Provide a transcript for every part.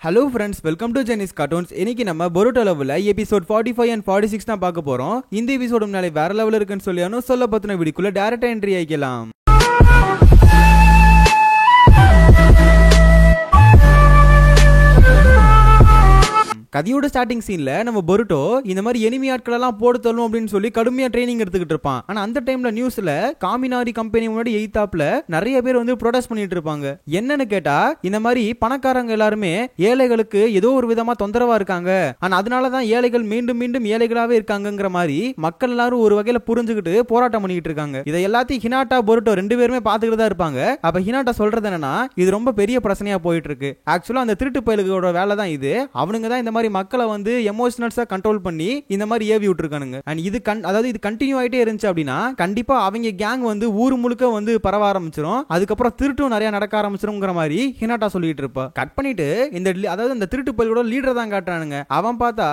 Hello friends, welcome to Chinese Cartoons. இன்னைக்கு நம்ம பொருட்டோ லெவல்ல எபிசோட் 45 and 46 தான் பார்க்க போறோம். இந்த எபிசோட் முன்னாடி வேற லெவல்ல இருக்குன்னு சொல்லியானோ சொல்ல பத்தின வீடியோக்குள்ள டைரக்டா என்ட்ரி ஆயிக்கலாம். கதையோட ஸ்டார்டிங் சீன்ல நம்ம பொருட்டோ இந்த மாதிரி எனிமி ஆட்கள் எல்லாம் போடு தள்ளும் அப்படின்னு சொல்லி கடுமையா ட்ரைனிங் எடுத்துக்கிட்டு இருப்பான். ஆனா அந்த டைம்ல நியூஸ்ல காமினாரி கம்பெனி முன்னாடி எய்தாப்ல நிறைய பேர் வந்து ப்ரொடெஸ்ட் பண்ணிட்டு இருப்பாங்க. என்னன்னு கேட்டா இந்த மாதிரி பணக்காரங்க எல்லாருமே ஏழைகளுக்கு ஏதோ ஒரு விதமா தொந்தரவா இருக்காங்க, ஆனா அதனாலதான் ஏழைகள் மீண்டும் மீண்டும் ஏழைகளாவே இருக்காங்கிற மாதிரி மக்கள் எல்லாரும் ஒரு வகையில புரிஞ்சுக்கிட்டு போராட்டம் பண்ணிட்டு இருக்காங்க. இதை எல்லாத்தையும் ஹினாட்டா பொருட்டோ ரெண்டு பேருமே பாத்துக்கிட்டு தான் இருப்பாங்க. அப்ப ஹினாட்டா சொல்றது என்னன்னா இது ரொம்ப பெரிய பிரச்சனையா போயிட்டு இருக்கு. ஆக்சுவலா அந்த திருட்டு பயலுகளோட வேலை தான் இது. அவனுங்க தான் இந்த மாதிரி மக்களை வந்து எமோஷனல்ஸா கண்ட்ரோல் பண்ணி இந்த மாதிரி ஏவி விட்டுருக்கானுங்க. அண்ட் இது அதாவது இது கண்டினியூ ஆயிட்டே இருந்துச்சு அப்படின்னா கண்டிப்பா அவங்க கேங் வந்து ஊர் முழுக்க வந்து பரவ ஆரம்பிச்சிரும். அதுக்கப்புறம் திருட்டும் நிறைய நடக்க ஆரம்பிச்சிருங்கிற மாதிரி ஹினாட்டா சொல்லிட்டு இருப்பா. கட் பண்ணிட்டு அதாவது இந்த திருட்டு பயலோட லீடர் தான் காட்டுறானுங்க. அவன் பார்த்தா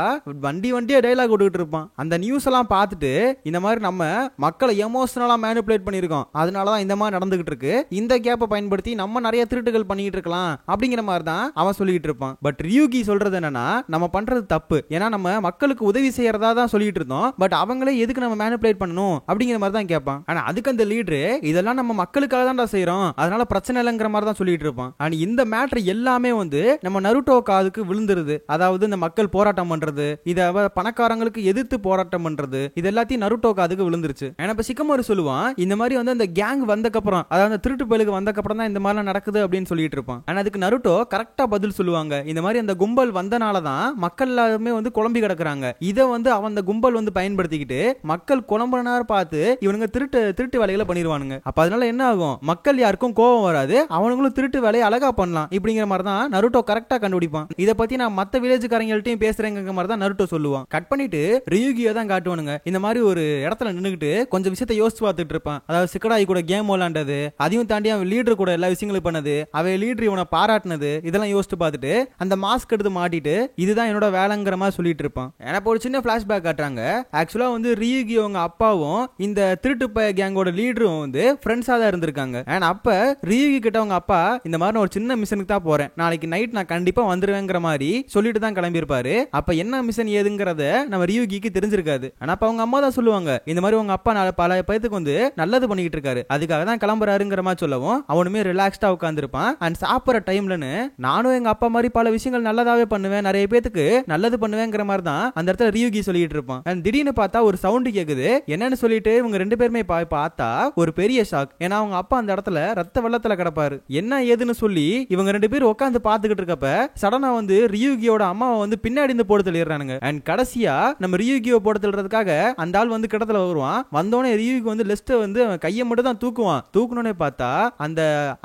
வண்டியா டயலாக் விட்டுக்கிட்டு இருப்பான். அந்த நியூஸ் எல்லாம் பார்த்துட்டு இந்த மாதிரி நம்ம மக்களை எமோஷனலா மேனிபுலேட் பண்ணிருக்கோம், அதனாலதான் இந்த மாதிரி நடந்துகிட்டு இருக்கு, இந்த கேப்பை பயன்படுத்தி நம்ம நிறைய திருட்டுகள் பண்ணிட்டு இருக்கலாம் அப்படிங்கிற மாதிரி தான் அவன் சொல்லிட்டு இருப்பான். பட் ரியூகி சொல்றது என்னன்னா நம்ம பண்றது தப்பு, ஏன்னா நம்ம மக்களுக்கு உதவி செய்யறதா தான் சொல்லிட்டு இருந்தோம், பட் அவங்களே எதுக்கு நம்ம மேனிபுலேட் பண்ணணும் அப்படிங்கிற மாதிரி தான் கேட்பான். ஆனா அதுக்கு அந்த லீடர் இதெல்லாம் நம்ம மக்களுக்காக தான் செய்யறோம், அதனால பிரச்சனை இல்லைங்கிற மாதிரி தான் சொல்லிட்டு இருப்பான். அண்ட் இந்த மேட்டர் எல்லாமே வந்து நம்ம நருட்டோ காதுக்கு விழுந்துருது. அதாவது இந்த மக்கள் போராட்டம் பண்றது, இத பணக்காரங்களுக்கு எதிர்த்து போராட்டம் பண்றது, இது எல்லாத்தையும் நருட்டோ காதுக்கு விழுந்துருச்சு. இப்ப சிக்கமோரு சொல்லுவான் இந்த மாதிரி வந்து அந்த கேங் வந்தக்கப்புறம், அதாவது திருட்டு பயலுக்கு வந்தக்கப்புறம் தான் இந்த மாதிரி நடக்குது அப்படின்னு சொல்லிட்டு இருப்பான். ஆனா அதுக்கு நருட்டோ கரெக்டா பதில் சொல்லுவாங்க. இந்த மாதிரி அந்த கும்பல் வந்தனால தான் மக்கள் எல்லாருமே வந்து குழம்பி கிடக்குறாங்க. இதை வந்து அவன் அந்த கும்பல் வந்து பயன்படுத்திக்கிட்டு மக்கள் குழம்புனார் பார்த்து இவனுங்க திருட்டு வேலைகளை பண்ணிடுவானுங்க. அப்ப அதனால என்ன ஆகும், மக்கள் யாருக்கும் கோபம் வராது, அவனுங்களும் திருட்டு வேலையை அழகா பண்ணலாம் இப்படிங்கிற மாதிரி தான் நருட்டோ கரெக்டா கண்டுபிடிப்பான். இதை பத்தி நான் மத்த வில்லேஜ்காரங்கள்ட்டையும் பேசுறேங்கிற மாதிரி தான் நருட்டோ சொல்லுவான். கட் பண்ணிட்டு ரியூகியை தான் காட்டுவானுங்க. இந்த மாதிரி ஒரு இடத்துல நின்னுக்கிட்டு கொஞ்சம் விஷயத்தை யோசிச்சு பார்த்துட்டு இருப்பான். அதாவது சிக்கடாய் கூட கேம் விளையாண்டது, அதையும் தாண்டி அவன் லீடர் கூட எல்லா விஷயங்களும் பண்ணது, அவன் லீடர் இவனை பாராட்டினது, இதெல்லாம் யோசிச்சு பார்த்துட்டு அந்த மாஸ்க் எடுத்து மாட்டிட்டு இதுதான் என்னோட வேலைங்கிற மாதிரி சொல்லிட்டு இருப்பான். எனக்கு ஒரு சின்ன பிளாஷ்பேக் காட்டுறாங்க. ஆக்சுவலா வந்து ரியூகி அவங்க அப்பாவும் இந்த திருட்டு பய கேங்கோட லீடரும் வந்து ஃப்ரெண்ட்ஸா தான் இருந்திருக்காங்க. அண்ட் அப்ப ரியூகி கிட்ட அவங்க அப்பா இந்த மாதிரி ஒரு சின்ன மிஷனுக்கு தான் போறேன், நாளைக்கு நைட் நான் கண்டிப்பா வந்துருவேங்கிற மாதிரி சொல்லிட்டு தான் கிளம்பி இருப்பாரு. அப்ப என்ன மிஷன் ஏதுங்கிறத நம்ம ரியூகிக்கு தெரிஞ்சிருக்காது. ஆனா அப்ப அவங்க அம்மா தான் சொல்லுவாங்க இந்த மாதிரி உங்க அப்பா பல பேத்துக்கு வந்து நல்லது பண்ணிட்டு இருக்காரு, அதுக்காக தான் கிளம்புறாருங்கிற மாதிரி சொல்லவும் அவனுமே ரிலாக்ஸ்டா உட்கார்ந்துருப்பான். அண்ட் சாப்பிட்ற டைம்லன்னு நானும் எங்க அப்பா மாதிரி பல விஷயங்கள் நல்லதாவே பண்ணுவேன், நிறைய பேத்துக்கு நல்லது பண்ணுவேங்கிற மாதிரி தான் அந்த இடத்துல ரியூகி சொல்லிட்டு இருப்பான். அண்ட் திடீர்னு பார்த்தா ஒரு சவுண்ட் கேக்குது. என்னன்னு சொல்லிட்டு இவங்க ரெண்டு பேருமே பார்த்தா ஒரு பெரிய ஷாக். ஏன்னா அவங்க அப்பா அந்த இடத்துல ரத்த வெள்ளத்துல கிடப்பாரு. என்ன ஏதுன்னு சொல்லி இவங்க ரெண்டு பேரும் உட்காந்து பாத்துக்கிட்டு இருக்கப்ப சடனா வந்து ரியூகியோட அம்மாவை வந்து பின்னாடி இருந்து போட்டு தள்ளிடுறானுங்க. அண்ட் கடைசியா நம்ம ரியூகியோ போட்டு தள்ளுறதுக்காக அந்த ஆள் வந்து கிடத்துல வருவான். வந்தோடனே ரியூகி வந்து லெஸ்ட் வந்து கையை மட்டும் தான் தூக்குவான். தூக்குனோடனே பார்த்தா அந்த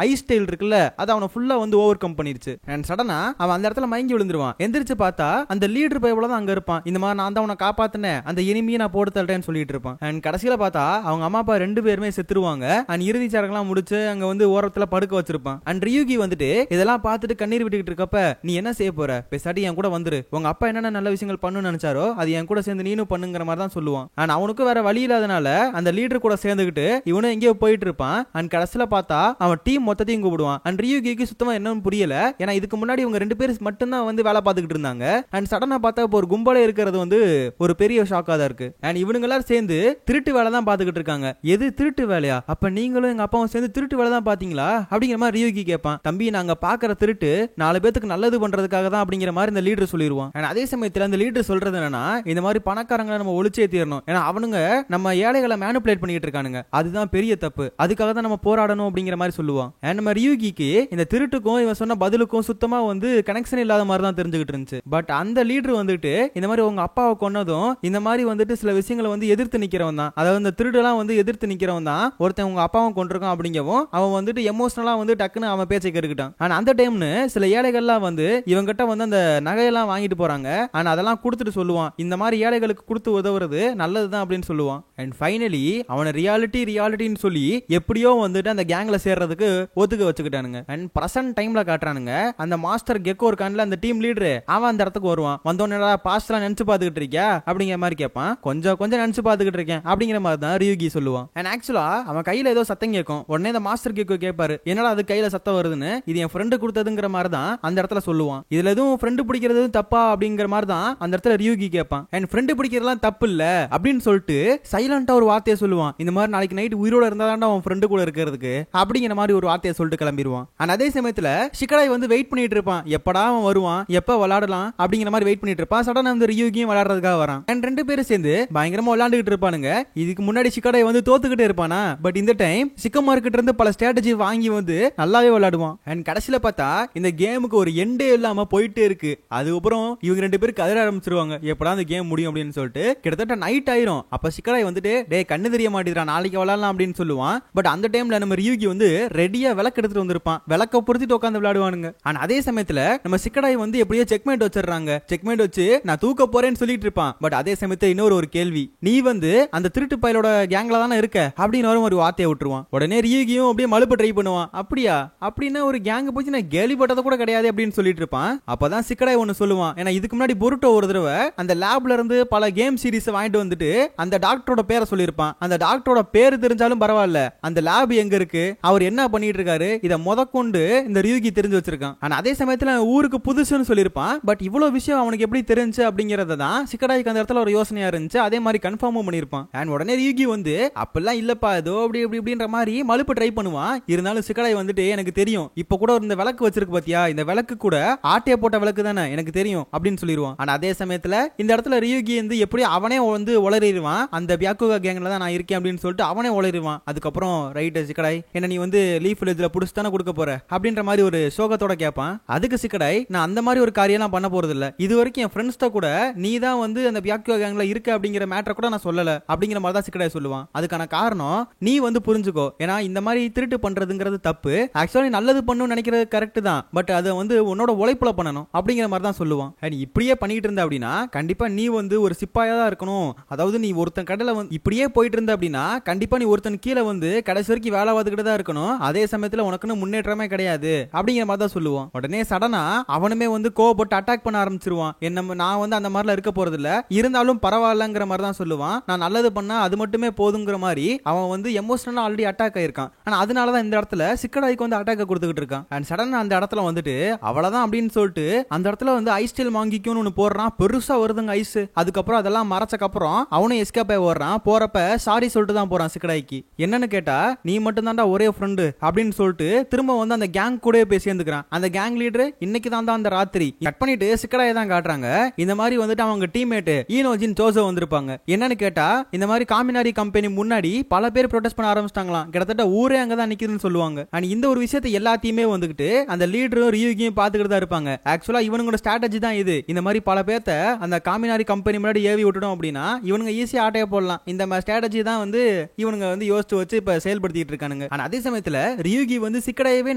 ஐஸ் ஸ்டைல் இருக்குல்ல அது அவனை ஃபுல்லா வந்து ஓவர் கம் பண்ணிருச்சு. அண்ட் சடனா அவன் அந்த இடத்துல மயங்கி விழுந்துருவான். எந்திரிச்சு பார்த்தா அந்த லீடர் பயவுல தான் அங்க இருப்பான். இந்த மாதிரி நான் தான் உன்னை காப்பாத்தினேன், அந்த எனிமியை நான் போட்டு தள்ளுறேன்னு சொல்லிட்டு இருப்பான். அண்ட் கடைசியில பார்த்தா அவங்க அம்மா அப்பா ரெண்டு பேருமே செத்துருவாங்க. அண்ட் இறுதி சடங்கெல்லாம் முடிச்சு அங்க வந்து ஓரத்துல படுக்க வச்சிருப்பான். அண்ட் ரியூகி வந்துட்டு இதெல்லாம் பார்த்துட்டு கண்ணீர் விட்டுக்கிட்டு இருக்கப்ப நீ என்ன செய்ய போற, பேசாட்டி என் கூட வந்துரு, உங்க அப்பா என்னென்ன நல்ல விஷயங்கள் பண்ணணும்னு நினைச்சாரோ அது என் கூட சேர்ந்து நீனும் பண்ணுங்கிற மாதிரி தான் சொல்லுவான். அண்ட் அவனுக்கு வேற வழி இல்லாதனால அந்த லீடர் கூட சேர்ந்துக்கிட்டு இவனும் எங்கேயோ போயிட்டு இருப்பான். அண்ட் கடைசியில பார்த்தா அவன் டீம் மொத்தத்தையும் கூப்பிடுவான். அண்ட் ரியூகிக்கு சுத்தமா என்னன்னு புரியல, ஏன்னா இதுக்கு முன்னாடி இவங்க ரெண்டு பேரும் மட்டும் தான் வந்து வேலை பார்த்துக்கிட்டு இருந்தாங்க. அண்ட் சடனா பார்த்தா இப்போ ஒரு கும்பலே இருக்கிறது வந்து ஒரு பெரிய ஷாக்கா தான் இருக்கு. அண்ட் இவனுங்க எல்லாரும் சேர்ந்து திருட்டு வேலை தான் பார்த்துக்கிட்டு இருக்காங்க. எது திருட்டு வேலையா, அப்ப நீங்களும் எங்க அப்பாவும் சேர்ந்து திருட்டு வேலை தான் பாத்தீங்களா அப்படிங்கிற மாதிரி ரியூகி கேட்பான். தம்பி நாங்க பாக்குற திருட்டு 4 பேத்துக்கு நல்லது பண்றதுக்காக தான் அப்படிங்கிற மாதிரி இந்த லீடர் சொல்லிடுவான். அதே சமயத்துல அந்த லீடர் சொல்றது என்னன்னா இந்த மாதிரி பணக்காரங்களை நம்ம ஒழிச்சே தீரணும், ஏன்னா அவனுங்க நம்ம ஏழைகளை மேனிபுலேட் பண்ணிட்டு இருக்கானுங்க, அதுதான் பெரிய தப்பு, அதுக்காக தான் நம்ம போராடணும் அப்படிங்கிற மாதிரி சொல்லுவான். நம்ம ரியூகிக்கு இந்த திருட்டுக்கும் இவன் சொன்ன பதிலுக்கும் சுத்தமா வந்து கனெக்ஷன் இல்லாத மாதிரி தான் தெரிஞ்சுக்கிட்டு இருந்துச்சு. பட் அந்த லீடர் வந்துட்டு இந்த மாதிரி உங்க அப்பாவை கொன்னதும் இந்த மாதிரி வந்துட்டு சில விஷயங்களை வந்து எதிர்த்து நிக்கிறவன் தான், அதாவது இந்த திருடெல்லாம் வந்து எதிர்த்து நிக்கிறவன் தான் ஒருத்தன் உங்க அப்பாவும் கொண்டிருக்கான் அப்படிங்கவும் அவன் வந்துட்டு எமோஷனலா வந்து டக்குன்னு அவன் பேச்சை கேட்டுக்கிட்டான். ஆனா அந்த டைம்னு சில ஏழைகள்லாம் வந்து இவங்கிட்ட வந்து அந்த நகையெல்லாம் வாங்கிட்டு போறாங்க. ஆனா அதெல்லாம் கொடுத்துட்டு சொல்லுவான் இந்த மாதிரி ஏழைகளுக்கு கொடுத்து உதவுறது நல்லதுதான் அப்படின்னு சொல்லுவான். அண்ட் ஃபைனலி அவனை ரியாலிட்டின்னு சொல்லி எப்படியோ வந்துட்டு அந்த கேங்ல சேர்றதுக்கு ஒத்துக்க வச்சுக்கிட்டானுங்க. அண்ட் பிரசன்ட் டைம்ல காட்டுறானுங்க அந்த மாஸ்டர் கெக்கோ இருக்கான்ல அந்த டீம் லீடர், அவன் அந்த அந்த இடத்துக்கு வருவான். வந்தோடனே பாஸ்ட் எல்லாம் நினைச்சு பாத்துக்கிட்டு இருக்கியா அப்படிங்கிற மாதிரி கேட்பான். கொஞ்சம் கொஞ்சம் நினைச்சு பாத்துக்கிட்டு இருக்கேன் அப்படிங்கிற மாதிரி தான் ரியூகி சொல்லுவான். அண்ட் ஆக்சுவலா அவன் கையில ஏதோ சத்தம் கேட்கும். உடனே இந்த மாஸ்டர் கேக்கு கேட்பாரு, என்னடா அது கையில சத்தம் வருதுன்னு. இது என் ஃப்ரெண்டு கொடுத்ததுங்கிற மாதிரி தான் அந்த இடத்துல சொல்லுவான். இதுல எதுவும் ஃப்ரெண்டு பிடிக்கிறது தப்பா அப்படிங்கிற மாதிரி தான் அந்த இடத்துல ரியூகி கேட்பான். அண்ட் ஃப்ரெண்டு பிடிக்கிறதுலாம் தப்பு இல்ல அப்படின்னு சொல்லிட்டு சைலண்டா ஒரு வார்த்தையை சொல்லுவான். இந்த மாதிரி நாளைக்கு நைட் உயிரோட இருந்தாதான் அவன் ஃப்ரெண்டு கூட இருக்கிறதுக்கு அப்படிங்கிற மாதிரி ஒரு வார்த்தையை சொல்லிட்டு கிளம்பிடுவான். அண்ட் அதே சமயத்துல ஷிகடாய் வந்து வெயிட் பண்ணிட்டு இருப்பான். எப்படா அவன் வருவான், எப்ப விளையாடலாம் அப்படிங்கிற மாதிரி வெயிட் பண்ணிட்டு இருப்பான். சடனா வந்து ரியூகியும் விளையாடுறதுக்காக வரான். அண்ட் ரெண்டு பேரும் சேர்ந்து பயங்கரமா விளையாண்டுகிட்டு இருப்பானுங்க. இதுக்கு முன்னாடி ஷிகடாய் வந்து தோத்துக்கிட்டே இருப்பானா, பட் இந்த டைம் சிக்கமார் கிட்ட இருந்து பல ஸ்ட்ராட்டஜி வாங்கி வந்து நல்லாவே விளையாடுவான். அண்ட் கடைசியில பார்த்தா இந்த கேமுக்கு ஒரு எண்டே இல்லாம போயிட்டே இருக்கு. அதுக்கப்புறம் இவங்க ரெண்டு பேரும் கதற ஆரம்பிச்சிருவாங்க, எப்படா அந்த கேம் முடியும் அப்படின்னு சொல்லிட்டு. கிட்டத்தட்ட நைட் ஆயிரும். அப்ப ஷிகடாய் வந்துட்டு டே கண்ணு தெரிய மாட்டேங்கிறா, நாளைக்கு விளையாடலாம் அப்படின்னு சொல்லுவான். பட் அந்த டைம்ல நம்ம ரியூகி வந்து ரெடியா விளக்கு எடுத்துட்டு வந்திருப்பான். விளக்க பொருத்திட்டு உட்காந்து விளையாடுவானுங்க. ஆனா அதே சமயத்துல நம்ம ஷிகடாய் வந்து எப்படியோ செக்மேட் வச்சிடறாங்க. செக்மேட் வச்சு நான் தூக்க போறேன்னு சொல்லிட்டு இருப்பான். பட் அதே சமயத்துல இன்னொரு ஒரு கேள்வி, நீ வந்து அந்த திருட்டு பயலோட கேங்ல தானே இருக்க அப்படின்னு ஒரு வார்த்தையை விட்டுருவான். உடனே ரியூகியும் அப்படியே மழுப்ப ட்ரை பண்ணுவான். அப்படியா, அப்படின்னா ஒரு கேங் போச்சு நான் கேள்விப்பட்டது கூட கிடையாது அப்படின்னு சொல்லிட்டு இருப்பான். அப்பதான் ஷிகடாய் ஒன்னு சொல்லுவான். ஏன்னா இதுக்கு முன்னாடி பொருட்டோ ஒரு தடவை அந்த லேப்ல இருந்து பல கேம் சீரிஸ் வாங்கிட்டு வந்துட்டு அந்த டாக்டரோட பேரை சொல்லியிருப்பான். அந்த டாக்டரோட பேரு தெரிஞ்சாலும் பரவாயில்ல, அந்த லேப் எங்க இருக்கு, அவர் என்ன பண்ணிட்டு இருக்காரு, இதை முதற்கொண்டு இந்த ரியூகி தெரிஞ்சு வச்சிருக்கான். ஆனா அதே சமயத்துல ஊருக்கு புதுசுன்னு சொல்லியிருப்பான். பட் இவ்வளவு விஷயம் அவனுக்கு எப்படி தெரிஞ்சு அப்படிங்கறத தான் ஷிகடாய்க்கு அந்த இடத்துல ஒரு யோசனையா இருந்துச்சு. அதே மாதிரி கன்ஃபார்மும் பண்ணிருப்பான். அண்ட் உடனே ரியூகி வந்து அப்பெல்லாம் இல்லப்பா ஏதோ அப்படி இப்படின்ற மாதிரி மழுப்பு ட்ரை பண்ணுவான். இருந்தாலும் ஷிகடாய் வந்துட்டு எனக்கு தெரியும், இப்ப கூட இந்த விளக்கு வச்சிருக்கு பாத்தியா, இந்த விளக்கு கூட ஆட்டைய போட்ட விளக்கு தானே, எனக்கு தெரியும் அப்படின்னு சொல்லிடுவான். ஆனா அதே சமயத்துல இந்த இடத்துல ரியூகி வந்து எப்படி அவனே வந்து உளறிடுவான், அந்த பியாக்குகா கேங்ல தான் நான் இருக்கேன் அப்படின்னு சொல்லிட்டு அவனே உளறிடுவான். அதுக்கப்புறம் ரைட் ஷிகடாய், என்ன நீ வந்து லீஃப் வில்லேஜ்ல புடிச்சு தானே கொடுக்க போற அப்படின்ற மாதிரி ஒரு சோகத்தோட கேட்பான். அதுக்கு ஷிகடாய், நான் அந்த மாதிரி ஒரு காரியம்லாம் பண்ண போறது இல்ல, இது வரைக்கும் என் ஃப்ரெண்ட்ஸ் கூட நீ தான் வந்து அந்த பியாக்குகா கேங்ல இருக்க அப்படிங்கிற மேட்டர் கூட நான் சொல்லல அப்படிங்கிற மாதிரி தான் ஷிகடாய் சொல்லுவான். அதுக்கான காரணம் நீ வந்து புரிஞ்சுக்கோ, ஏன்னா இந்த மாதிரி திருட்டு பண்றதுங்கிறது தப்பு, ஆக்சுவலி நல்லது பண்ணணும்னு நினைக்கிறது கரெக்ட் தான், பட் அதை வந்து உன்னோட உழைப்புல பண்ணணும் அப்படிங்கிற மாதிரி தான் சொல்லுவான். இப்படியே பண்ணிட்டு இருந்த அப்படின்னா கண்டிப்பா நீ வந்து ஒரு சிப்பாயா தான் இருக்கணும். அதாவது நீ ஒருத்தன் கடலை வந்து இப்படியே போயிட்டு இருந்த அப்படின்னா கண்டிப்பா நீ ஒருத்தன் கீழே வந்து கடைசி வரைக்கும் வேலை பார்த்துக்கிட்டு தான் இருக்கணும். அதே சமயத்துல உனக்குன்னு முன்னேற்றமே கிடையாது அப்படிங்கிற மாதிரி தான் சொல்லுவான். உடனே சடனா அவனுமே வந்து கோவப்பட்டு அட்டாக் பண்ண ஆரம்பிச்சிருவான். என்ன நான் வந்து அந்த மாதிரிலாம் இருக்க போறது இல்ல, இருந்தாலும் பரவாயில்லங்கிற மாதிரி தான் சொல்லுவான். நான் நல்லது பண்ணா அது மட்டுமே போதுங்கிற மாதிரி அவன் வந்து எமோஷனலா ஆல்ரெடி அட்டாக் ஆயிருக்கான். ஆனா அதனாலதான் இந்த இடத்துல ஷிகடாய்க்கு வந்து அட்டாக் கொடுத்துக்கிட்டு இருக்கான். அண்ட் சடனா அந்த இடத்துல வந்துட்டு அவ்வளவுதான் அப்படின்னு சொல்லிட்டு அந்த இடத்துல வந்து ஐஸ் ஸ்டைல் மாங்கிக்கும்னு ஒன்னு போடுறான். பெருசா வருதுங்க ஐஸ். அதுக்கப்புறம் அதெல்லாம் மறைச்சக்கு அப்புறம் அவனும் எஸ்கேப் ஆகி ஓடுறான். போறப்ப சாரி சொல்லிட்டு தான் போறான் ஷிகடாய்க்கு. என்னன்னு கேட்டா, நீ மட்டும் தான்டா ஒரே ஃப்ரெண்டு அப்படின்னு சொல்லிட்டு திரும்ப வந்து அந்த கேங் கூட போய் சேர்ந்துக்கிறான். அந்த கேங் லீடர் இன்னைக்கு தான் அந்த ராத்திரி கட் பண்ணிட்டு ஷிகடாயை தான் காட்டுறாங்க. இந்த மாதிரி வந்துட்டு அவங்க டீம்மேட் ஈனோஜின் ஜோசோ வந்திருப்பாங்க. என்னன்னு கேட்டா, இந்த மாதிரி காமினாரி கம்பெனி முன்னாடி பல பேர் ப்ரொடெஸ்ட் பண்ண ஆரம்பிச்சிட்டாங்களாம். கிட்டத்தட்ட ஊரே அங்கதான் நிக்குதுன்னு சொல்லுவாங்க. அண்ட் இந்த ஒரு விஷயத்தை எல்லாத்தையுமே வந்துட்டு அந்த லீடரும் ரியூகியும் பாத்துக்கிட்டு தான் இருப்பாங்க. ஆக்சுவலா இவனுங்களோட ஸ்ட்ராட்டஜி தான் இது. இந்த மாதிரி பல பேர்த்த அந்த காமினாரி கம்பெனி முன்னாடி ஏவி விட்டுடும் அப்படின்னா இவனுங்க ஈஸியா ஆட்டைய போடலாம். இந்த ஸ்ட்ராட்டஜி தான் வந்து இவனுங்க வந்து யோசிச்சு வச்சு இப்ப செயல்படுத்திட்டு இருக்கானுங்க. ஆனா அதே சமயத்துல ரியூகி வந்து ஷிகடாயவே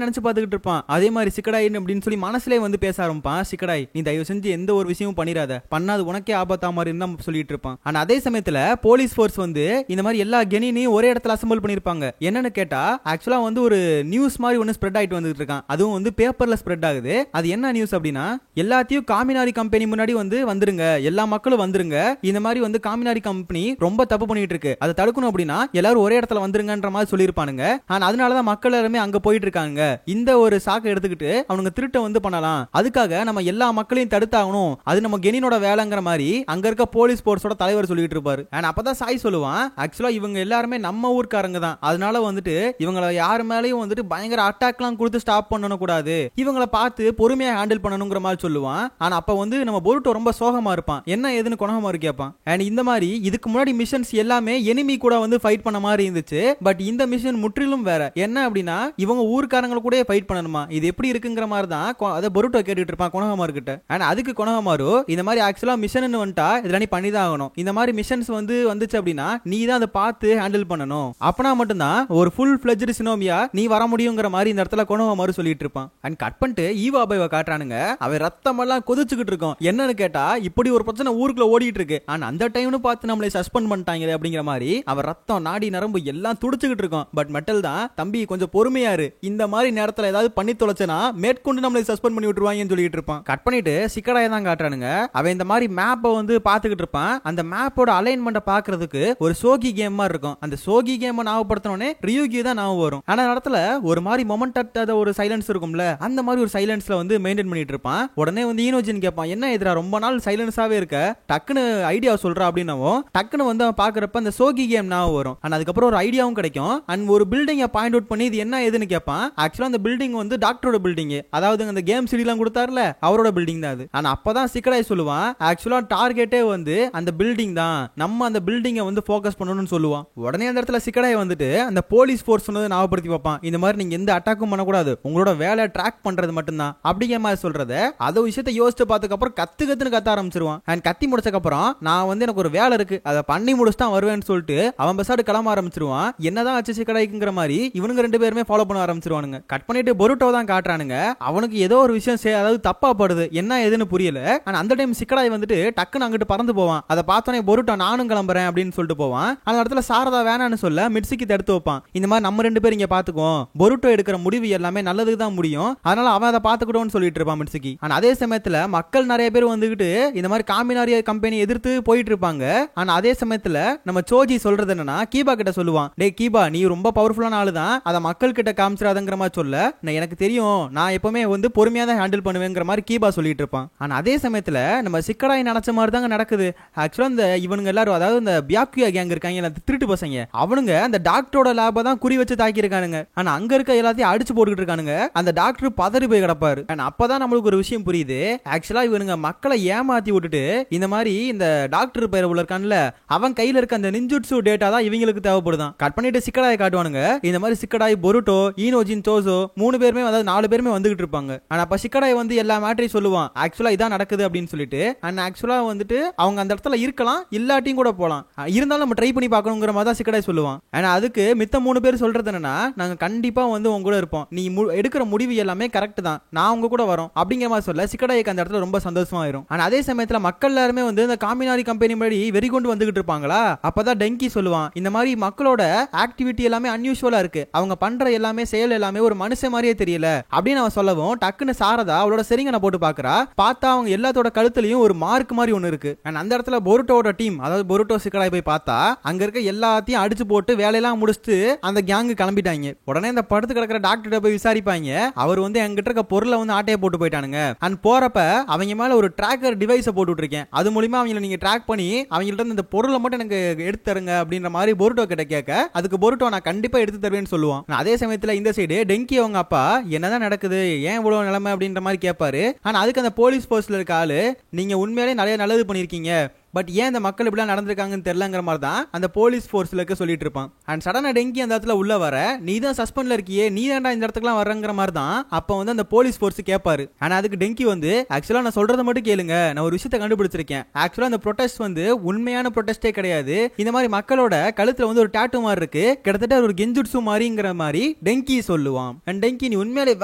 நினைச்சு பாத்துக்கிட்டு இருப்பான். அதே மாதிரி ஷிகடாய் அப்படின்னு சொல்லி மனசுல வந்து பேச ஆரம்பிப்பான். ஷிகடாய், நீ தயவு செஞ்சு எந்த ஒரு விஷயமும் பண்ணிராத, பண்ணாது உனக்கே ஆபத்தா மாதிரி தான் சொல்லிட்டு இருப்பான். ஆனா அதே சமயத்துல போலீஸ் ஃபோர்ஸ் வந்து இந்த மாதிரி எல்லா கெனினையும் ஒரே இடத்துல அசெம்பிள் பண்ணிருப்பாங்க. என்னன்னு கேட்டா, ஆக்சுவலா வந்து ஒரு நியூஸ் மாதிரி ஒன்னு ஸ்ப்ரெட் ஆயிட்டு வந்துட்டு இருக்கான். அதுவும் வந்து பேப்பர்ல ஸ்ப்ரெட் ஆகுது. அது என்ன நியூஸ் அப்படின்னா, எல்லாத்தையும் காமினாரி கம்பெனி முன்னாடி வந்து வந்துருங்க, எல்லா மக்களும் வந்துருங்க, இந்த மாதிரி வந்து காமினாரி கம்பெனி ரொம்ப தப்பு பண்ணிட்டு இருக்கு, அதை தடுக்கணும் அப்படின்னா எல்லாரும் ஒரே இடத்துல வந்துருங்கன்ற மாதிரி சொல்லிருப்பானுங்க. ஆனா அதனாலதான் மக்கள் எல்லாருமே அங்க போயிட்டு இருக்காங்க. இந்த ஒரு சாக்கை எடுத்துக்கிட்டு அவனுங்க திருட்ட வந்து பண்ணலாம், அதுக்காக நம்ம எல்லா மக்களையும் தடுத்தாகணும், அது நம்ம கெனினோட வேலைங்கிற மாதிரி அங்க இருக்க போலீஸ் போர்ஸோட தலைவர் சொல்லிட்டு இருப்பாரு. அப்பதான் சாய் சொல்லுவான், ஆக்சுவலா இவங்க எல்லாருமே நம்ம ஊர்க்காரங்க தான், அதனால வந்துட்டு இவங்களை யாரு மேலேயும் வந்துட்டு பயங்கர அட்டாக்லாம் கொடுத்து ஸ்டாப் பண்ணணும் கூடாது, இவங்களை பார்த்து பொறுமையா ஹேண்டில் பண்ணணுங்கிற மாதிரி சொல்லுவான். ஆனா அப்ப வந்து நம்ம பொருட்டோ ரொம்ப சோகமா இருப்பான். என்ன ஏதுன்னு குணகமாறு கேட்பான். அண்ட் இந்த மாதிரி இதுக்கு முன்னாடி மிஷன்ஸ் எல்லாமே எனிமி கூட வந்து ஃபைட் பண்ண மாதிரி இருந்துச்சு. பட் இந்த மிஷன் முற்றிலும் வேற. என்ன அப்படின்னா இவங்க ஊர்க்காரங்க கூட ஃபைட் பண்ணணுமா, இது எப்படி இருக்குங்கிற மாதிரி தான் அதை பொருட்டோ கேட்டுட்டு இருப்பான் குணகமாறு கிட்ட. அண்ட் அதுக்கு குணகமாறு இந்த மாதிரி ஆக்சுவலா மிஷன் வந்துட்டா இதெல்லாம் நீ பண்ணி தான் ஆகணும், இந்த மாதிரி மிஷன்ஸ் வந்து வந்துச்சு அப்படின்னா நீ தான் அதை பார்த்து ஹேண்டில் பண்ணணும், அப்பனா மட்டும்தான் ஒரு ஃபுல் ஃபிளெஜ்டு சினோமியா நீ வர முடியுங்கிற மாதிரி இந்த இடத்துல குணகமாறு சொல்லிட்டு இருப்பான். அண்ட் கட் பண்ணிட்டு ஈவா பாய் காட்டுறானுங்க. அவன் ரத்தம் எல்லாம் கொதிச்சுக்கிட்டு இருக்கும். என்னன்னு கேட்டா, இப்படி ஒரு பிரச்சனை ஊருக்குள்ள ஓடிட்டு இருக்கு, ஆனா அந்த டைம்னு பார்த்து நம்மளை சஸ்பெண்ட் பண்ணிட்டாங்க அப்படிங்கிற மாதிரி அவன் ரத்தம் நாடி நரம்பு எல்லாம் துடிச்சுக்கிட்டு இருக்கும். பட் மெட்டல் தான், தம்பி கொஞ்சம் பொறுமையாரு, இந்த மாதிரி நேரத்துல ஏதாவது பண்ணி தொலைச்சனா மேற்கொண்டு நம்மளை சஸ்பெண்ட் பண்ணி விட்டுருவாங்கன்னு சொல்லிட்டு இருப்பான். கட் பண்ணிட்டு பண்ணிட்டு சிக்கடாயை தான் காட்டுறானுங்க. அவன் இந்த மாதிரி மேப்பை வந்து பாத்துக்கிட்டு இருப்பான். அந்த மேப்போட அலைன்மெண்ட்டை பாக்குறதுக்கு ஒரு சோகி கேம் மாதிரி இருக்கும். அந்த சோகி கேம் ஞாபகப்படுத்தனோடனே ரியூகி தான் ஞாபகம் வரும். ஆனா இடத்துல ஒரு மாதிரி மொமெண்ட் ஒரு சைலன்ஸ் இருக்கும்ல, அந்த மாதிரி ஒரு சைலன்ஸ்ல வந்து மெயின்டைன் பண்ணிட்டு இருப்பான். உடனே வந்து ஈனோஜின் கேட்பான், என்ன எதிரா ரொம்ப நாள் சைலன்ஸாவே இருக்க, டக்குன்னு ஐடியா சொல்றா அப்படின்னவும் டக்குன்னு வந்து அவன் பாக்குறப்ப அந்த சோகி கேம் ஞாபகம் வரும். ஆனா அதுக்கப்புறம் ஒரு ஐடியாவும் கிடைக்கும். அண்ட் ஒரு பில்டிங்கை பாயிண்ட் அவுட் பண்ணி இது என்ன ஏதுன்னு கேட்பான். ஆக்சுவலா அந்த பில்டிங் வந்து டாக்டரோட பில்டிங், அதாவது அந்த கேம் சிடிலாம் கொடுத்தாருல அவரோட பில்டிங் தான் அது. ஆனா அப்பதான் சிக்கடாய் சொல்லுவான், ஆக்சுவலா டார்கெட்டே வந்து அந்த பில்டிங் தான், நம்ம அந்த பில்டிங்கை வந்து ஃபோக்கஸ் பண்ணணும்னு சொல்லுவான். உடனே அந்த இடத்துல சிக்கடாய் வந்துட்டு அந்த போலீஸ் ஃபோர்ஸ் சொன்னதை ஞாபகப்படுத்தி பார்ப்பான். இந்த மாதிரி நீங்க எந்த அட்டாக்கும் பண்ணக்கூடாது, உங்களோட வேலை ட்ராக் பண்றது மட்டும்தான் அப்படிங்கிற மாதிரி சொல்றத அதை விஷயத்தை யோசிச்சு பார்த்ததுக்கு அப்புறம் கத்துன்னு கத்த ஆரம்பிச்சிருவான். அண்ட் கத்தி முடிச்சதுக்கு அப்புறம் நான் வந்து எனக்கு ஒரு வேலை இருக்கு, அதை பண்ணி முடிச்சு தான் வருவேன்னு சொல்லிட்டு அவன் பெசாடு கிளம்ப ஆரம்பிச்சிருவான். என்னதான் ஆச்சு சிக்கடாய்க்குங்கிற மாதிரி இவனுங்க ரெண்டு பேருமே ஃபாலோ பண்ண ஆரம்பிச்சிருவானுங்க. கட் பண்ணிட்டு பொருட்டோ தான் காட்டுறானுங்க. அவனுக்கு ஏதோ ஒரு விஷயம் அதாவது தப்பா படுது, என்ன ஏதுன்னு புரியல. ஆனா அந்த டைம் சிக்கடாய் வந்துட்டு டக்குன்னு அங்கிட்டு பறந்து போவான். அதை பார்த்தோன்னே பொருட்டோ நானும் கிளம்புறேன் அப்படின்னு சொல்லிட்டு போவான். அந்த இடத்துல சாரதா வேணான்னு சொல்ல மிட்சுகி தடுத்து வைப்பான். இந்த மாதிரி நம்ம ரெண்டு பேரும் இங்க பாத்துக்குவோம், பொருட்டோ எடுக்கிற முடிவு எல்லாமே நல்லதுக்கு தான் முடியும், அதனால அவன் அதை பாத்துக்கிட்டோம்னு சொல்லிட்டு இருப்பான் மிட்சுகி. ஆனா அதே சமயத்துல மக்கள் நிறைய பேர் வந்துகிட்டு இந்த மாதிரி காமினாரி கம்பெனி எதிர்த்து போயிட்டு இருப்பாங்க. ஆனா அதே சமயத்துல நம்ம சோஜி சொல்றது என்னன்னா, கீபா கிட்ட சொல்லுவான், டே கீபா நீ ரொம்ப பவர்ஃபுல்லான ஆளு தான், அதை மக்கள் கிட்ட காமிச்சிடாதங்கிற மாதிரி சொல்ல, எனக்கு தெரியும் நான் எப்பவுமே வந்து பொறுமையா தான் ஹேண்டில் பண்ணுவேங்கிற மாதிரி கீபா சொல்லிட்டு இருப்பான். ஆனா அதே சமயத்துல நம்ம சிக்கடாய் நினைச்ச மாதிரி தாங்க நடக்குது. ஆக்சுவலா இந்த இவனுங்க எல்லாரும், அதாவது இந்த பியாக்குயா கேங் இருக்காங்க திருட்டு பசங்க, அவனுங்க அந்த டாக்டரோட லேபை தான் குறி வச்சு தாக்கி இருக்கானுங்க. ஆனா அங்க இருக்க எல்லாத்தையும் அடிச்சு போட்டுக்கிட்டு இருக்கானுங்க. அந்த டாக்டர் பதறி போய் கிடப்பாரு. அப்பதான் நம்மளுக்கு ஒரு விஷயம் புரியுது, ஆக்சுவலா இவனுங்க மக்களை ஏமாத்தி விட்டுட்டு இந்த மாதிரி இந்த டாக்டர் பேர் உள்ள இருக்கான்ல, அவன் கையில இருக்க அந்த நிஞ்சுட்சு டேட்டா தான் இவங்களுக்கு தேவைப்படுதான். கட் பண்ணிட்டு சிக்கடாயை காட்டுவானுங்க. இந்த மாதிரி சிக்கடாய், பொருட்டோ, ஈனோஜின், சோசோ 3 பேருமே, அதாவது 4 பேருமே வந்துகிட்டு இருப்பாங்க. ஆனா அப்ப சிக்கடாய் வந்து எல்லா மேட்டரையும் சொல்லுவான், ஆக்சுவலா இதான் நடக்குது அப்படின்னு சொல்லிட்டு. அண்ட் ஆக்சுவலா வந்துட்டு அவங்க அந்த இடத்துல இருக்கலாம், இல்லாட்டியும் கூட போலாம், இருந்தாலும் நம்ம ட்ரை பண்ணி பார்க்கணுங்கிற மாதிரி தான் சிக்கடாய் சொல்லுவான். ஆனா அதுக்கு மித்த 3 பேர் சொல்றது என்னன்னா, நாங்க கண்டிப்பா வந்து உங்க கூட இருப்போம், நீ எடுக்கிற முடிவு எல்லாமே கரெக்ட் தான், நான் உங்க கூட வரோம் அப்படிங்கிற மாதிரி சொல்ல சிக்கடாய்க்கு அந்த இடத்துல ரொம்ப சந்தோஷமா ஆயிரும். ஆனா அதே சமயத்துல மக்கள் எல்லாருமே வந்து இந்த காமினாரி கம்பெனி முன்னாடி வெறி கொண்டு வந்துகிட்டு இருப்பாங்களா, அப்பதான் டெங்கி சொல்லுவான், இந்த மாதிரி மக்களோட ஆக்டிவிட்டி எல்லாமே அன்யூஷுவலா இருக்கு, அவங்க பண்ற எல்லாமே செயல் எல்லாமே ஒரு மனுஷன் மாதிரியே தெரியல அப்படின்னு அவன் சொல்லவும் டக்குன்னு சாரதா அவளோட செரிங்கனை போட்டு பாக்குறா. பார்த்தா அவங்க எல்லாத்தோட கழுத்துலயும் ஒரு மார்க் மாதிரி ஒன்னு இருக்கு. அந்த இடத்துல பொருட்டோட டீம், அதாவது பொருட்டோ சிக்கடாய் போய் பார்த்தா அங்க இருக்க எல்லாத்தையும் அடிச்சு போட்டு வேலையெல்லாம் முடிச்சுட்டு அந்த கேங்கு கிளம்பிட்டாங்க. உடனே இந்த படுத்து கிடக்கிற டாக்டர் போய் விசாரிப்பாங்க. அவர் வந்து எங்கிட்ட இருக்க பொருளை வந்து ஆட்டையை போட்டு போயிட்டானுங்க. அண்ட் போறப்ப அவங்க மேல ஒரு ட்ராக்கர் டிவைஸை போட்டு விட்டுருக்கேன், அது மூலமா அவங்களை நீங்க ட்ராக் பண்ணி அவங்கள்ட்ட இந்த பொருளை மட்டும் எனக்கு எடுத்து தருங்க அப்படின்ற மாதிரி பொருட்டோ கிட்ட கேட்க, அதுக்கு பொருட்டோ நான் கண்டிப்பா எடுத்து தருவேன்னு சொல்லுவான். அதே சமயத்துல இந்த சைடு டெங்கி அவங்க அப்பா என்னதான் நடக்குது, ஏன் இவ்வளவு நிலைமை அப்படின்ற மாதிரி கேட்பாரு. ஆனா அதுக்கு அந்த போலீஸ் போஸ்ட்ல இருக்க ஆளு, நீங்க உண்மையிலே நிறைய நல்லது பண்ணிருக்கீங்க, பட் ஏன் இந்த மக்கள் இப்படி நடந்திருக்காங்கன்னு தெரியலங்கிற மாதிரி தான் அந்த போலீஸ் ஃபோர்ஸ்ல இருக்க சொல்லிட்டு இருப்பான். அண்ட் சடனா டெங்கி அந்த இடத்துல உள்ள வர, நீ தான் சஸ்பெண்ட்ல இருக்கியே, நீ தான்டா இந்த இடத்துக்குலாம் வர்றங்கிற மாதிரி தான் அப்ப வந்து அந்த போலீஸ் ஃபோர்ஸ் கேட்பாரு. ஆனா அதுக்கு டெங்கி வந்து, ஆக்சுவலா நான் சொல்றதை மட்டும் கேளுங்க, நான் ஒரு விஷயத்தை கண்டுபிடிச்சிருக்கேன், ஆக்சுவலா அந்த ப்ரொடெஸ்ட் வந்து உண்மையான ப்ரொடெஸ்டே கிடையாது, இந்த மாதிரி மக்களோட கழுத்துல வந்து ஒரு டாட்டூ மாதிரி இருக்கு, கிட்டத்தட்ட ஒரு கெஞ்சுட்சு மாதிரிங்கிற மாதிரி டெங்கி சொல்லுவான். அண்ட் டெங்கி நீ உண்மையிலே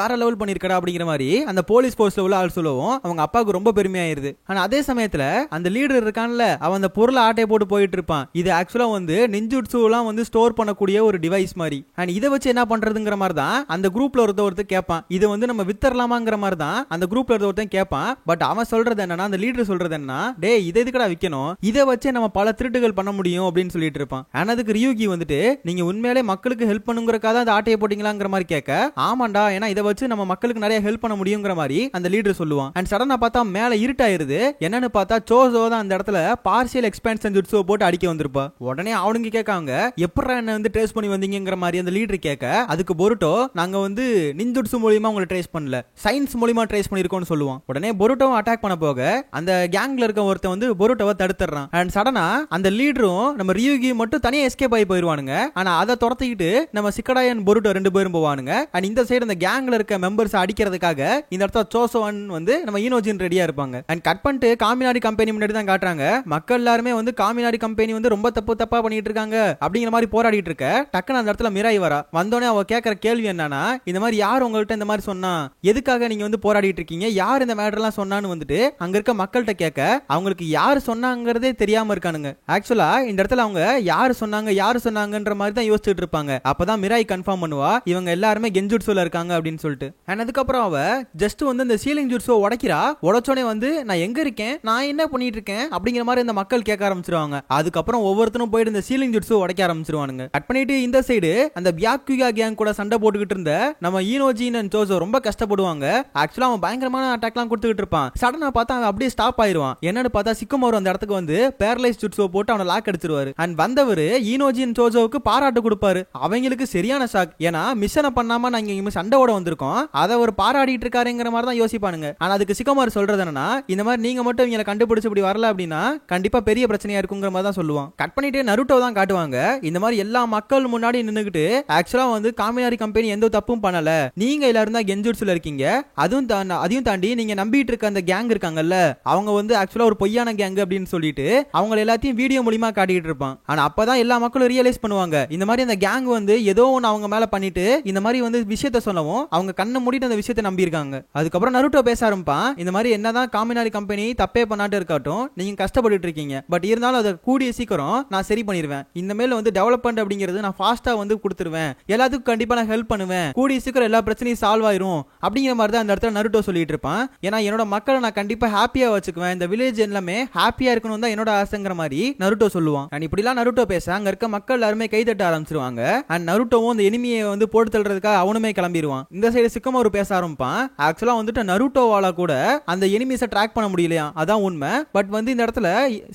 வேற லெவல் பண்ணிருக்கடா அப்படிங்கிற மாதிரி அந்த போலீஸ் ஃபோர்ஸ்ல உள்ள ஆள் சொல்லுவோம். அவங்க அப்பாவுக்கு ரொம்ப பெருமையாயிருது. ஆனா அதே சமயத்துல அந்த லீடர் இருக்கான்ல, அவன் அந்த பொருளை ஆட்டையை போட்டு போயிட்டு இருப்பான். இது ஆக்சுவலா வந்து நிஞ்சுட்சுலாம் வந்து ஸ்டோர் பண்ணக்கூடிய ஒரு டிவைஸ் மாதிரி. அண்ட் இதை வச்சு என்ன பண்றதுங்கிற மாதிரி தான் அந்த குரூப்ல ஒருத்தர் கேட்பான். இது வந்து நம்ம வித்தரலாமாங்கிற மாதிரி தான் அந்த குரூப்ல ஒருத்தன் கேட்பான். பட் அவன் சொல்றது என்னன்னா, அந்த லீடர் சொல்றது என்னன்னா, டே இதை எதுக்கடா விற்கணும், இதை வச்சு நம்ம பல திருட்டுகள் பண்ண முடியும் அப்படின்னு சொல்லிட்டு இருப்பான். ஆனா அதுக்கு ரியூகி வந்துட்டு, நீங்க உண்மையிலே மக்களுக்கு ஹெல்ப் பண்ணுங்கிறக்காக அந்த ஆட்டையை போட்டீங்களாங்கிற மாதிரி கேட்க, ஆமாண்டா ஏன்னா இதை வச்சு நம்ம மக்களுக்கு நிறைய ஹெல்ப் பண்ண முடியுங்கிற மாதிரி அந்த லீடர் சொல்லுவான். அண்ட் சடனா பார்த்தா மேல இருட்டாயிருது. என்னன்னு பார்த்தா சோசோ தான் அந்த இடத்துல பார்சியல் எக்ஸ்பான்ஷன் ஜுட்ஸோ போட்டு அடிக்க வந்திருப்பா. உடனே அவனுங்க கேட்காங்க, எப்பறா என்ன வந்து ட்ரேஸ் பண்ணி வந்தீங்கங்கிற மாதிரி அந்த லீடர் கேட்க, அதுக்கு பொருட்டோ நாங்க வந்து நிஞ்சுட்சு மூலமா உங்களை ட்ரேஸ் பண்ணல, சயின்ஸ் மூலமா ட்ரேஸ் பண்ணிருக்கோம்னு சொல்லுவான். உடனே பொருட்டோவை அட்டாக் பண்ண போக அந்த கேங்ல இருக்க ஒருத்தன் வந்து பொருட்டோவை தடுத்துறான். அண்ட் சடனா அந்த லீடரும் நம்ம ரியூகி மட்டும் தனியா எஸ்கேப் ஆகி போயிருவானுங்க. ஆனா அதை துரத்திக்கிட்டு நம்ம சிக்கடாயன் பொருட்டோ 2 பேரும் போவானுங்க. அண்ட் இந்த சைடு அந்த கேங்ல இருக்க மெம்பர்ஸ் அடிக்கிறதுக்காக இந்த இடத்துல சோசோவன் வந்து நம்ம ஈனோஜின் ரெடியா இருப்பாங்க. அண்ட் கட் பண்ணிட்டு காமினாரி கம்பெனி முன்னாடி தான் காட்டுறாங்க. மக்கள் எல்லாருமே வந்து காமினாரி கம்பெனி வந்து ரொம்ப தப்பா பண்ணிட்டு இருக்காங்க அப்படிங்கிற மாதிரி போராடிட்டு இருக்க டக்குன்னு அந்த இடத்துல மிராய் வரா. வந்தோடனே அவ கேட்கற கேள்வி என்னன்னா, இந்த மாதிரி யார் உங்கள்கிட்ட இந்த மாதிரி சொன்னா, எதுக்காக நீங்க வந்து போராடிட்டு இருக்கீங்க, யார் இந்த மேட்டர் எல்லாம் சொன்னான்னு வந்துட்டு அங்க இருக்க மக்கள்கிட்ட கேட்க அவங்களுக்கு யார் சொன்னாங்கிறதே தெரியாம இருக்கானுங்க. ஆக்சுவலா இந்த இடத்துல அவங்க யார் சொன்னாங்கன்ற மாதிரி தான் யோசிச்சுட்டு இருப்பாங்க. அப்பதான் மிராய் கன்ஃபார்ம் பண்ணுவா இவங்க எல்லாருமே கென்ஜுட்சுல இருக்காங்க அப்படின்னு சொல்லிட்டு. அண்ட் அதுக்கப்புறம் அவ ஜஸ்ட் வந்து இந்த சீலிங் ஜுட்ஸோ உடைக்கிறா. உடைச்சோடனே வந்து நான் எங்க இருக்கேன், நான் என்ன பண்ணிட்டு இருக்கேன் அப்படிங்கிற மாதிரி இந்த மக்கள் கேட்க ஆரம்பிச்சிருவாங்க. அதுக்கப்புறம் ஒவ்வொருத்தரும் போயிட்டு இந்த சீலிங் ஜுட்ஸோ உடைக்க ஆரம்பிச்சிருவானுங்க. கட் பண்ணிட்டு இந்த சைடு அந்த பியாக்குயா கேங் கூட சண்டை போட்டுக்கிட்டு இருந்த நம்ம ஈனோஜின் அண்ட் ஜோஜோ ரொம்ப கஷ்டப்படுவாங்க. ஆக்சுவலா அவன் பயங்கரமான அட்டாக்லாம் கொடுத்துக்கிட்டு இருப்பான். சடனா பார்த்தா அவன் அப்படியே ஸ்டாப் ஆயிருவான். என்னன்னு பார்த்தா சிக்கமோரு அந்த இடத்துக்கு வந்து பேரலைஸ் ஜுட்ஸோ போட்டு அவனை லாக் அடிச்சிருவாரு. அண்ட் வந்தவர் ஈனோஜின் ஜோஜோவுக்கு பாராட்டு கொடுப்பாரு. அவங்களுக்கு சரியான ஷாக். ஏன்னா மிஷனை பண்ணாம நாங்க இங்க சண்டையோட வந்திருக்கோம், அதை ஒரு பாராடிட்டு இருக்காருங்கிற மாதிரி தான் யோசிப்பானுங்க. ஆனா அதுக்கு சிக்கமோரு சொல்றது என்னன்னா, இந்த மாதிரி நீங்க மட்டும் இவங்களை கண்டுபிடிச்சு இப்படி வரல அப்படின்னா கண்டிப்பா பெரிய பிரச்சனையா இருக்குங்கிற மாதிரி தான் சொல்லுவான். கட் பண்ணிட்டு நருட்டோ தான் காட்டுவாங்க. இந்த மாதிரி எல்லா மக்கள் முன்னாடி நின்னுகிட்டு ஆக்சுவலா வந்து காமினாரி கம்பெனி எந்த தப்பும் பண்ணல, நீங்க எல்லாரும் தான் கென்ஜுட்சுல இருக்கீங்க, அதையும் தாண்டி நீங்க நம்பிட்டு இருக்க அந்த கேங் இருக்காங்கல்ல, அவங்க வந்து ஆக்சுவலா ஒரு பொய்யான கேங் அப்படின்னு சொல்லிட்டு அவங்க எல்லாத்தையும் வீடியோ மூலமா காட்டிட்டு இருப்பான். ஆனா அப்பதான் எல்லா மக்களும் ரியலைஸ் பண்ணுவாங்க, இந்த மாதிரி அந்த கேங் வந்து ஏதோ ஒன்று அவங்க மேல பண்ணிட்டு இந்த மாதிரி வந்து விஷயத்த சொல்லவும் அவங்க கண்ணை மூடிட்டு அந்த விஷயத்தை நம்பி இருக்காங்க. அதுக்கப்புறம் நருட்டோ பேச ஆரம்பிப்பான். இந்த மாதிரி என்னதான் காமினாரி கம்பெனி தப்பே பண்ணாட்டு இருக்கட்டும், நீங்க கஷ்டப்பட்டு இருக்கீங்க, பட் இருந்தாலும் அதை கூடிய சீக்கிரம் நான் சரி பண்ணிடுவேன். இந்த மேல வந்து டெவலப்மெண்ட் அப்படிங்கிறது நான் ஃபாஸ்டா வந்து கொடுத்துருவேன், எல்லாத்துக்கும் கண்டிப்பா நான் ஹெல்ப் பண்ணுவேன், கூடிய சீக்கிரம் எல்லா பிரச்சனையும் சால்வ் ஆயிரும் அப்படிங்கிற மாதிரி தான் அந்த இடத்துல நருட்டோ சொல்லிட்டு இருப்பான். ஏன்னா என்னோட மக்களை நான் கண்டிப்பா ஹாப்பியா வச்சுக்குவேன், இந்த வில்லேஜ் எல்லாமே ஹாப்பியா இருக்கணும் தான் என்னோட ஆசைங்கிற மாதிரி நருட்டோ சொல்லுவான். அண்ட் இப்படிலாம் நருட்டோ பேச அங்க இருக்க மக்கள் எல்லாருமே கைதட்ட ஆரம்பிச்சிருவாங்க. அண்ட் நருட்டோவும் அந்த எனிமியை வந்து போட்டு தள்ளுறதுக்காக அவனுமே கிளம்பிடுவான். இந்த சைடு சிக்கமோரு பேச ஆரம்பிப்பான். ஆக்சுவலா வந்துட்டு நருட்டோவால கூட அந்த எனிமிஸை ட்ராக் பண்ண முடியலையா, அதான் உண்மை. பட் வந்து இந்த இடத்துல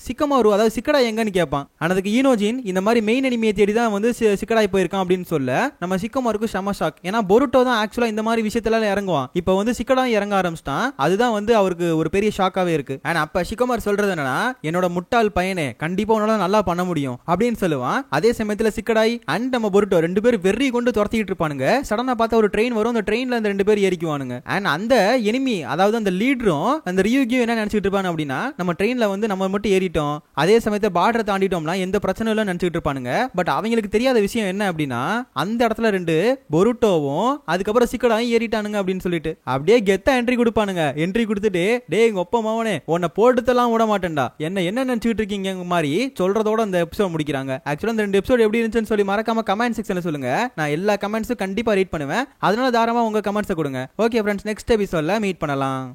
சிக்கமோரு அதாவது சிக்கடா எங்கன்னு கேட்பான். அதுக்கு ஈனோஜின் இந்த மாதிரி மெயின் எனிமியை தேடி தான் வந்து சிக்கடாய் போயிருக்கான் அப்படின்னு சொல்ல நம்ம சிக்கமோருக்கு செம ஷாக். ஏன்னா பொருட்டோ தான் ஆக்சுவலா இந்த மாதிரி விஷயத்துல இறங்குவான். இப்போ வந்து சிக்கடா இறங்க ஆரம்பிச்சிட்டான். அதுதான் வந்து அவருக்கு ஒரு பெரிய ஷாக்காவே இருக்கு. ஆனா அப்ப சிக்கமோர் சொல்றது என்னன்னா, என்னோட முட்டாள் பையனே கண்டிப்பா உன்னால நல்லா பண்ண முடியும் அப்படின்னு சொல்லுவான். அதே சமயத்துல சிக்கடாய் அண்ட் நம்ம பொருட்டோ ரெண்டு பேரும் வெறி கொண்டு துரத்திட்டு இருப்பானுங்க. சடனா பார்த்தா ஒரு ட்ரெயின் வரும், அந்த ட்ரெயின்ல அந்த ரெண்டு பேர் ஏறிக்குவானுங்க. அண்ட் அந்த எனிமி அதாவது அந்த லீடரும் அந்த ரியூகியும் என்ன நினைச்சிட்டு இருப்பாங்க அப்படின்னா, நம்ம ட்ரெயின்ல வந்து நம்ம மட்டும் ஏறிட்டோம், அதே சமயத்தை பார்டர் தாண்டிட்டோம்னா எந்த பிரச்சனையும் இல்லைன்னு நினைச்சிட்டு இருப்பானுங்க. பட் அவங்களுக்கு தெரியாத விஷயம் என்ன அப்படின்னா, அந்த இடத்துல ரெண்டு பொருட்டோவும் அதுக்கப்புறம் சிக்கடாயும் ஏறிட்டானுங்க அப்படின்னு சொல்லிட்டு அப்படியே கெத்தா என்ட்ரி கொடுப்பானுங்க. என்ட்ரி கொடுத்துட்டு டே எங்க ஒப்ப மாவனே உன்னை போட்டுத்தெல்லாம் விட மாட்டேன்டா, என்ன நினைச்சிட்டு இருக்கீங்க மாதிரி சொல்றதோட அந்த எபிசோட் முடிக்கிறாங்க. ஆக்சுவலா இந்த ரெண்டு எபிசோட் எப்படி இருந்துச்சுன்னு சொல்லி மறக்காம கமெண்ட் செக்ஷன்ல சொல்லுங்க. நான் எல்லா கமெண்ட்ஸும் கண்டிப்பா ரீட் பண்ணுவேன். அதனால தாராளமா உங்க கமெண்ட்ஸை கொடுங்க. ஓகே ஃப்ரெண்ட்ஸ், நெக்ஸ்ட் எபிசோட்ல மீட் பண்ணலாம்.